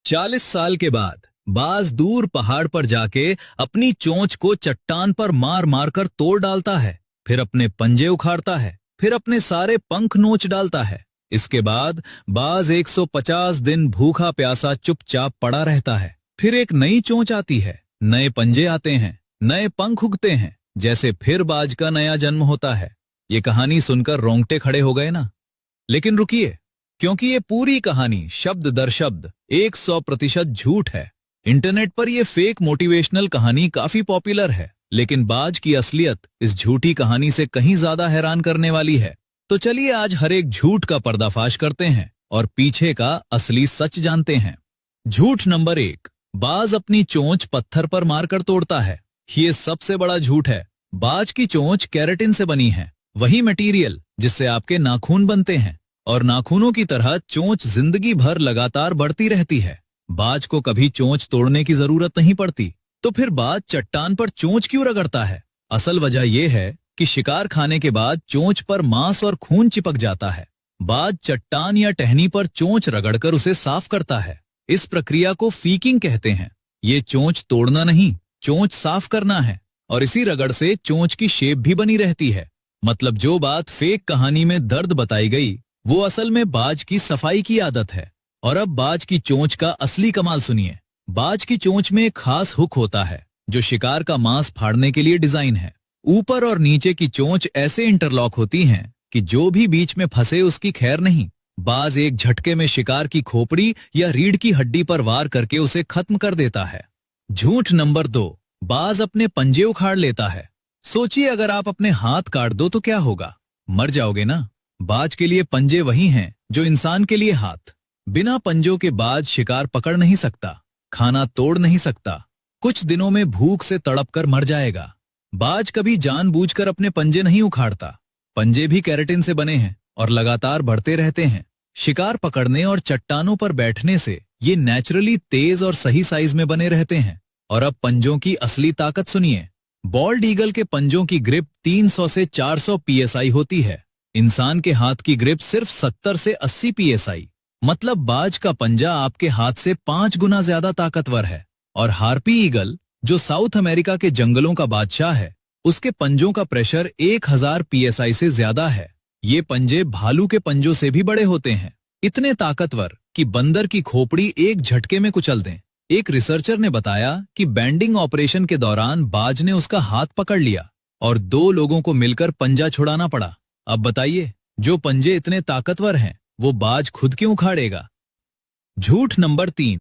40 साल के बाद बाज दूर पहाड़ पर जाके अपनी चोंच को चट्टान पर मार मार कर तोड़ डालता है, फिर अपने पंजे उखाड़ता है, फिर अपने सारे पंख नोच डालता है। इसके बाद बाज 150 दिन भूखा प्यासा चुपचाप पड़ा रहता है। फिर एक नई चोंच आती है, नए पंजे आते हैं, नए पंख उगते हैं, जैसे फिर बाज का नया जन्म होता है। ये कहानी सुनकर रोंगटे खड़े हो गए ना? लेकिन रुकिए, क्योंकि ये पूरी कहानी शब्द दर शब्द 100% झूठ है। इंटरनेट पर यह फेक मोटिवेशनल कहानी काफी पॉपुलर है, लेकिन बाज की असलियत इस झूठी कहानी से कहीं ज्यादा हैरान करने वाली है। तो चलिए आज हर एक झूठ का पर्दाफाश करते हैं और पीछे का असली सच जानते हैं। झूठ नंबर 1, बाज अपनी चोंच पत्थर पर मारकर तोड़ता है। ये सबसे बड़ा झूठ है। बाज की चोंच केराटिन से बनी है, वही मटेरियल जिससे आपके नाखून बनते हैं, और नाखूनों की तरह चोंच जिंदगी भर लगातार बढ़ती रहती है। बाज को कभी चोंच तोड़ने की जरूरत नहीं पड़ती, तो फिर बाज चट्टान पर चोंच क्यों रगड़ता है? असल वजह यह है कि शिकार खाने के बाद चोंच पर मांस और खून चिपक जाता है। बाज चट्टान या टहनी पर चोंच रगड़कर उसे साफ करता है। इस प्रक्रिया को फीकिंग कहते हैं। ये चोंच तोड़ना नहीं, चोंच साफ करना है, और इसी रगड़ से चोंच की शेप भी बनी रहती है। मतलब जो बात फेक कहानी में दर्द बताई गई, वो असल में बाज की सफाई की आदत है। और अब बाज की चोंच का असली कमाल सुनिए। बाज की चोंच में एक खास हुक होता है जो शिकार का मांस फाड़ने के लिए डिजाइन है। ऊपर और नीचे की चोंच ऐसे इंटरलॉक होती हैं कि जो भी बीच में फंसे उसकी खैर नहीं। बाज एक झटके में शिकार की खोपड़ी या रीढ़ की हड्डी पर वार करके उसे खत्म कर देता है। झूठ नंबर 2, बाज अपने पंजे उखाड़ लेता है। सोचिए, अगर आप अपने हाथ काट दो तो क्या होगा? मर जाओगे ना। बाज के लिए पंजे वही हैं जो इंसान के लिए हाथ। बिना पंजों के बाज शिकार पकड़ नहीं सकता, खाना तोड़ नहीं सकता, कुछ दिनों में भूख से तड़प कर मर जाएगा। बाज कभी जानबूझकर अपने पंजे नहीं उखाड़ता। पंजे भी केराटिन से बने हैं और लगातार बढ़ते रहते हैं। शिकार पकड़ने और चट्टानों पर बैठने से ये नेचुरली तेज और सही साइज में बने रहते हैं। और अब पंजों की असली ताकत सुनिए। बॉल्ड ईगल के पंजों की ग्रिप 300 से 400 psi होती है। इंसान के हाथ की ग्रिप सिर्फ 70 से 80 psi। मतलब बाज का पंजा आपके हाथ से 5 गुना ज्यादा ताकतवर है। और हार्पी ईगल, जो साउथ अमेरिका के जंगलों का बादशाह है, उसके पंजों का प्रेशर 1000 psi से ज्यादा है। ये पंजे भालू के पंजों से भी बड़े होते हैं, इतने ताकतवर कि बंदर की खोपड़ी एक झटके में कुचल दें। एक रिसर्चर ने बताया कि बैंडिंग ऑपरेशन के दौरान बाज ने उसका हाथ पकड़ लिया और 2 लोगों को मिलकर पंजा छुड़ाना पड़ा। अब बताइए, जो पंजे इतने ताकतवर हैं, वो बाज खुद क्यों उखाड़ेगा? झूठ नंबर 3,